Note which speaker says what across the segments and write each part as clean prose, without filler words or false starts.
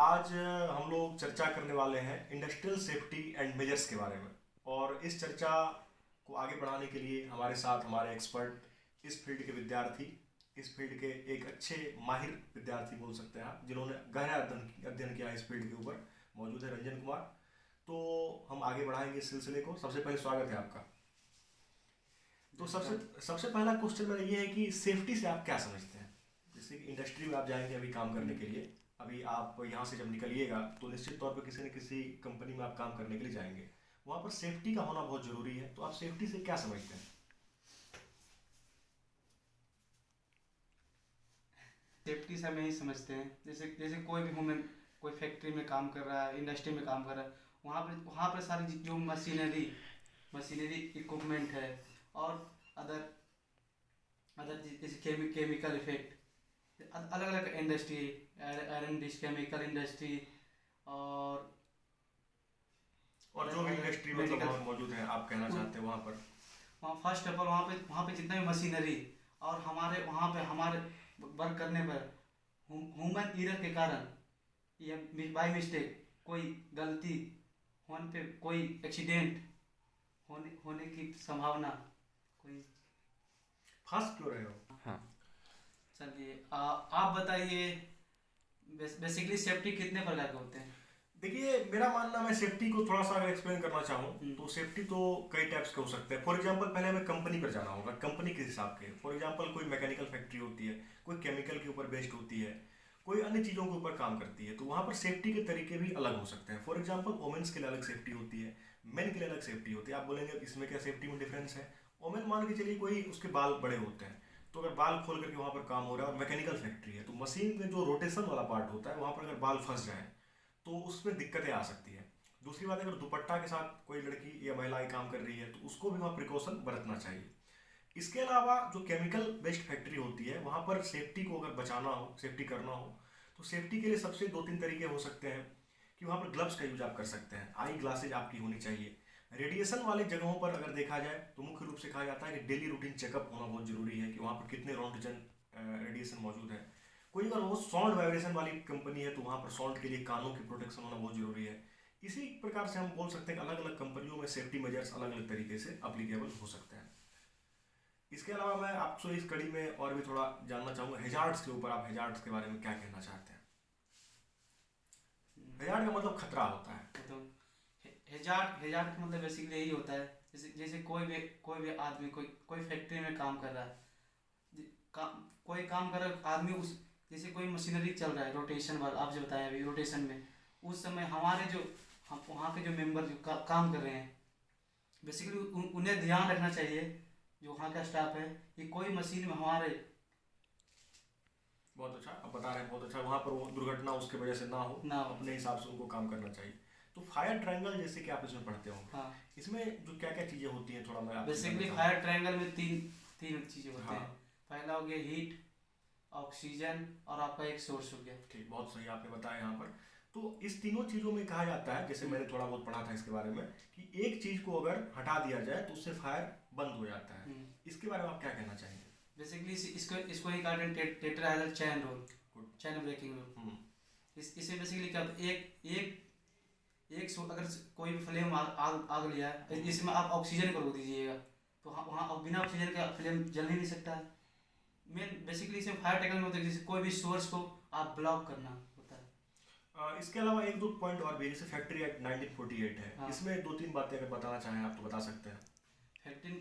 Speaker 1: आज हम लोग चर्चा करने वाले हैं इंडस्ट्रियल सेफ्टी एंड मेजर्स के बारे में। और इस चर्चा को आगे बढ़ाने के लिए हमारे साथ हमारे एक्सपर्ट, इस फील्ड के विद्यार्थी, इस फील्ड के एक अच्छे माहिर विद्यार्थी बोल सकते हैं आप, जिन्होंने गहरा अध्ययन किया है इस फील्ड के ऊपर, मौजूद है रंजन कुमार। तो हम आगे बढ़ाएंगे इस सिलसिले को। सबसे पहले स्वागत है आपका। तो सबसे सबसे पहला क्वेश्चन मेरा ये है कि सेफ्टी से आप क्या समझते हैं? जैसे कि इंडस्ट्री में आप जाएंगे अभी काम करने के लिए, अभी आप यहाँ से जब निकलिएगा तो निश्चित तौर पर किसी न किसी कंपनी में आप काम करने के लिए जाएंगे, वहाँ पर सेफ्टी का होना बहुत ज़रूरी है। तो आप सेफ्टी से क्या समझते हैं?
Speaker 2: सेफ्टी से हम यही समझते हैं, जैसे जैसे कोई भी ह्यूमन कोई फैक्ट्री में काम कर रहा है, इंडस्ट्री में काम कर रहा है, वहाँ पर सारी जो मशीनरी मशीनरी इक्विपमेंट है और अदर अदर जैसे केमिकल इफेक्ट, अलग अलग इंडस्ट्री, आयरन केमिकल इंडस्ट्री और
Speaker 1: और जो भी इंडस्ट्री मतलब
Speaker 2: मेडिकल,
Speaker 1: वहाँ मौजूद है, आप कहना चाहते हैं वहाँ पर?
Speaker 2: वहाँ फर्स्ट ऑफ ऑल वहाँ पे जितना भी मशीनरी और हमारे वहाँ पे हमारे वर्क करने पर ह्यूमन एरर के कारण या बाय मिस्टेक कोई गलती होने पे कोई एक्सीडेंट होने की संभावना कोई।
Speaker 1: फास्ट क्यों रहे हो?
Speaker 2: हाँ, चलिए आप बताइए, बेसिकली सेफ्टी कितने प्रकार के होते हैं?
Speaker 1: देखिए, मेरा मानना, मैं सेफ्टी को थोड़ा सा अगर एक्सप्लेन करना चाहूँ तो सेफ्टी तो कई टाइप्स के हो सकते हैं। फॉर एग्जांपल, पहले हमें कंपनी पर जाना होगा, कंपनी किस हिसाब के। फॉर एग्जांपल, कोई मैकेनिकल फैक्ट्री होती है, कोई केमिकल के ऊपर बेस्ड होती है, कोई अन्य चीज़ों के ऊपर काम करती है, तो वहाँ पर सेफ्टी के तरीके भी अलग हो सकते हैं। फॉर एग्जाम्पल, वोमेन्स के लिए अलग सेफ्टी होती है, मेन के लिए अलग सेफ्टी होती है। आप बोलेंगे इसमें क्या सेफ्टी में डिफरेंस है? वोमेन मान के चलिए कोई उसके बाल बड़े होते हैं, तो अगर बाल खोल करके वहाँ पर काम हो रहा है और मैकेनिकल फैक्ट्री है, तो मशीन में जो रोटेशन वाला पार्ट होता है वहाँ पर अगर बाल फंस जाए तो उसमें दिक्कतें आ सकती है। दूसरी बात, अगर दुपट्टा के साथ कोई लड़की या महिला काम कर रही है तो उसको भी वहाँ प्रिकॉशन बरतना चाहिए। इसके अलावा जो केमिकल बेस्ड फैक्ट्री होती है, वहाँ पर सेफ्टी को अगर बचाना हो, सेफ्टी करना हो, तो सेफ्टी के लिए सबसे दो तीन तरीके हो सकते हैं कि वहाँ पर ग्लव्स का यूज आप कर सकते हैं, आई ग्लासेज आपकी होनी चाहिए। रेडिएशन वाले जगहों पर अगर देखा जाए तो मुख्य रूप से कहा जाता है कि डेली रूटीन चेकअप होना बहुत जरूरी है कि वहाँ पर कितने रोंटजन रेडिएशन मौजूद है। कोई अगर वो साउंड वाइब्रेशन वाली कंपनी है तो वहाँ पर साउंड के लिए कानों की प्रोटेक्शन होना बहुत जरूरी है। इसी प्रकार से हम बोल सकते हैं कि अलग अलग कंपनियों में सेफ्टी मेजर्स अलग अलग तरीके से अप्लीकेबल हो सकते हैं। इसके अलावा मैं आपसे इस कड़ी में और भी थोड़ा जानना चाहूँगा हेजार्ड्स के ऊपर। आप हेजार्ड्स के बारे में क्या कहना चाहते हैं? हेजार्ड का मतलब खतरा होता है।
Speaker 2: तो हेजार्ड का मतलब बेसिकली यही होता है, जैसे जैसे कोई भी आदमी कोई फैक्ट्री में काम कर रहा है, कोई काम कर रहा है आदमी, उस जैसे कोई मशीनरी चल रहा है रोटेशन वाला, आप जो बताया अभी रोटेशन में, उस समय हमारे जो हम वहाँ के जो मेंबर जो काम कर रहे हैं, बेसिकली उन्हें ध्यान रखना चाहिए, जो वहाँ का स्टाफ है, कि कोई मशीन में हमारे।
Speaker 1: बहुत अच्छा, आप बता रहे हैं, बहुत अच्छा। वहाँ पर वो दुर्घटना उसके वजह से ना हो,
Speaker 2: ना
Speaker 1: अपने हिसाब से उनको काम करना चाहिए। तो फायर ट्रायंगल जैसे कि आप इसमें पढ़ते हो,
Speaker 2: हाँ,
Speaker 1: इसमें जो क्या क्या चीज़ें होती हैं थोड़ा मैं आपसे
Speaker 2: बेसिकली
Speaker 1: जानना
Speaker 2: फायर ट्रायंगल में तीन तीन चीज़ें होते
Speaker 1: हाँ,
Speaker 2: हैं। पहला हो गया हीट, ऑक्सीजन और आपका एक सोर्स हो गया।
Speaker 1: ठीक, बहुत सही आपने बताया यहाँ पर। तो इस तीनों चीज़ों में कहा जाता है, जैसे मैंने थोड़ा बहुत पढ़ा था इसके बारे में, कि एक चीज़ को अगर हटा दिया जाए तो उससे फायर बंद हो जाता है। इसके बारे में आप क्या कहना चाहेंगे?
Speaker 2: बेसिकली इसको इसको ही कहते हैं टेट्राहेड्रल चैन रूल,
Speaker 1: Good.
Speaker 2: चैन ब्रेकिंग रूल। इससे बेसिकली क्या, एक एक अगर कोई भी फ्लेम आग लिया है, इसमें आप ऑक्सीजन को रोक दीजिएगा, तो वहाँ बिना ऑक्सीजन का फ्लेम जल ही नहीं सकता है। मेन बेसिकली इसमें फायर टेक्निक में होता है, जैसे कोई भी सोर्स को आप ब्लॉक करना होता है।
Speaker 1: इसके अलावा एक दो पॉइंट और भी है, जैसे फैक्ट्री एक्ट 1948 है,
Speaker 2: हाँ,
Speaker 1: इसमें दो तीन बातें अगर बताना चाहें आप तो बता सकते हैं।
Speaker 2: फैक्ट्री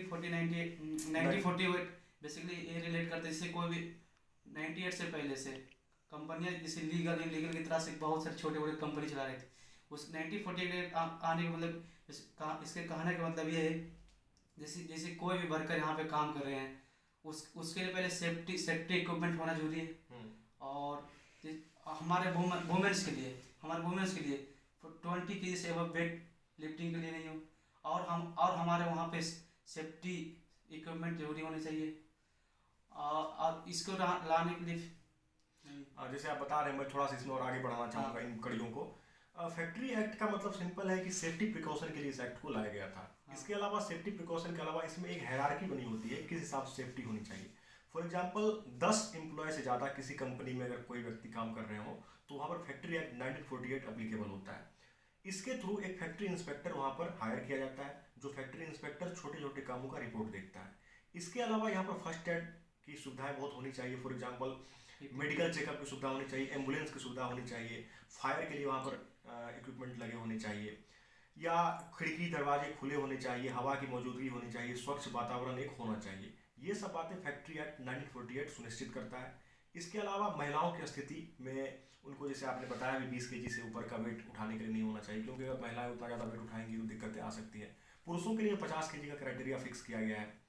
Speaker 2: 1948 बेसिकली ये रिलेट करते हैं, जैसे कोई भी 98 से पहले से कंपनियां जैसे लीगल इनलीगल की तरह से बहुत सारे छोटे बड़े कंपनी चला रहे थे। उस 1948 आने का मतलब, इसके कहने का मतलब ये है, जैसे जैसे कोई भी वर्कर यहाँ पे काम कर रहे हैं, उसके लिए पहले सेफ्टी इक्विपमेंट होना जरूरी है। और हमारे वुमेन्स के लिए 20 केजी से एबव वेट लिफ्टिंग के लिए नहीं हो, और हमारे वहाँ पे सेफ्टी इक्विपमेंट जरूरी होने चाहिए। और इसको लाने के लिए
Speaker 1: जैसे आप बता रहे हैं, मैं थोड़ा सा इसमें और आगे बढ़ाना चाहूँगा इन कड़ियों को। फैक्ट्री एक्ट का मतलब सिंपल है कि सेफ्टी प्रिकॉशन के लिए इस एक्ट को लाया गया था। इसके अलावा सेफ्टी प्रिकॉशन के अलावा इसमें एक हायरार्की बनी होती है, किस हिसाब से सेफ्टी होनी चाहिए। फॉर एग्जाम्पल 10 एम्प्लॉय से ज़्यादा किसी कंपनी में अगर कोई व्यक्ति काम कर रहे हो तो वहाँ पर फैक्ट्री एक्ट 1948 अप्लीकेबल होता है। इसके थ्रू एक फैक्ट्री इंस्पेक्टर वहाँ पर हायर किया जाता है, जो फैक्ट्री इंस्पेक्टर छोटे छोटे कामों का रिपोर्ट देखता है। इसके अलावा यहाँ पर फर्स्ट एड की सुविधाएं बहुत होनी चाहिए। फॉर एग्जाम्पल मेडिकल चेकअप की सुविधा होनी चाहिए, एम्बुलेंस की सुविधा होनी चाहिए, फायर के लिए वहाँ पर इक्विपमेंट लगे होने चाहिए, या खिड़की दरवाजे खुले होने चाहिए, हवा की मौजूदगी होनी चाहिए, स्वच्छ वातावरण एक होना चाहिए। ये सब बातें फैक्ट्री एक्ट 1948 सुनिश्चित करता है। इसके अलावा महिलाओं की स्थिति में उनको, जैसे आपने बताया भी 20 kg से ऊपर का वेट उठाने के लिए नहीं होना चाहिए, क्योंकि अगर महिलाएं उतना ज़्यादा वेट उठाएंगी तो दिक्कतें आ सकती हैं। पुरुषों के लिए 50 kg का क्राइटेरिया फिक्स किया गया है।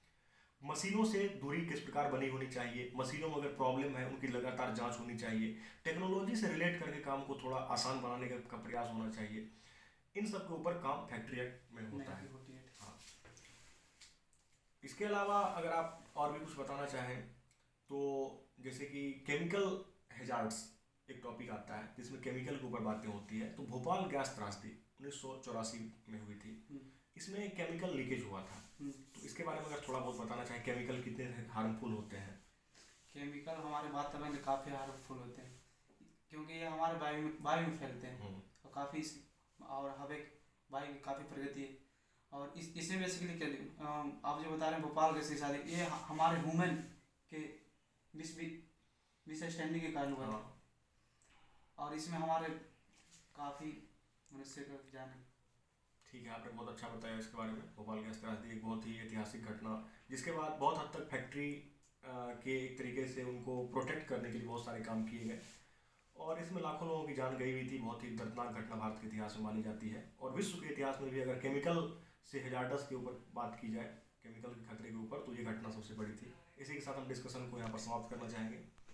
Speaker 1: मशीनों से दूरी किस प्रकार बनी होनी चाहिए, मशीनों में अगर प्रॉब्लम है उनकी लगातार जांच होनी चाहिए, टेक्नोलॉजी से रिलेट करके काम को थोड़ा आसान बनाने का प्रयास होना चाहिए। इन सब के ऊपर काम फैक्ट्री एक्ट में होता है। हाँ। इसके अलावा अगर आप और भी कुछ बताना चाहें तो जैसे कि केमिकल हैजार्ड्स एक टॉपिक आता है जिसमें केमिकल के ऊपर बातें होती है। तो भोपाल गैस त्रासदी 1984 में हुई थी, इसमें केमिकल लीकेज हुआ था। तो इसके बारे में अगर थोड़ा बहुत बताना चाहें, केमिकल कितने हार्मफुल होते हैं?
Speaker 2: केमिकल हमारे वातावरण में काफ़ी हार्मफुल होते हैं, क्योंकि ये हमारे वायु में फैलते हैं और काफ़ी, और हवा वायु की काफ़ी प्रगति है। और इसे बेसिकली क्या आप जो बता रहे हैं भोपाल गैस शादी, ये हमारे ह्यूमन के मिसअंडरस्टैंडिंग के कारण हुआ था। और इसमें हमारे काफ़ी मनुष्य का जान।
Speaker 1: ठीक है, आपने बहुत अच्छा बताया इसके बारे में। भोपाल गैस त्रासदी एक बहुत ही ऐतिहासिक घटना, जिसके बाद बहुत हद तक फैक्ट्री के एक तरीके से उनको प्रोटेक्ट करने के लिए बहुत सारे काम किए गए और इसमें लाखों लोगों की जान गई हुई थी। बहुत ही दर्दनाक घटना भारत के इतिहास में मानी जाती है। और विश्व के इतिहास में भी अगर केमिकल से हैजार्डस के ऊपर बात की जाए, केमिकल के खतरे के ऊपर, तो ये घटना सबसे बड़ी थी। इसी के साथ हम डिस्कशन को यहाँ पर समाप्त करना चाहेंगे।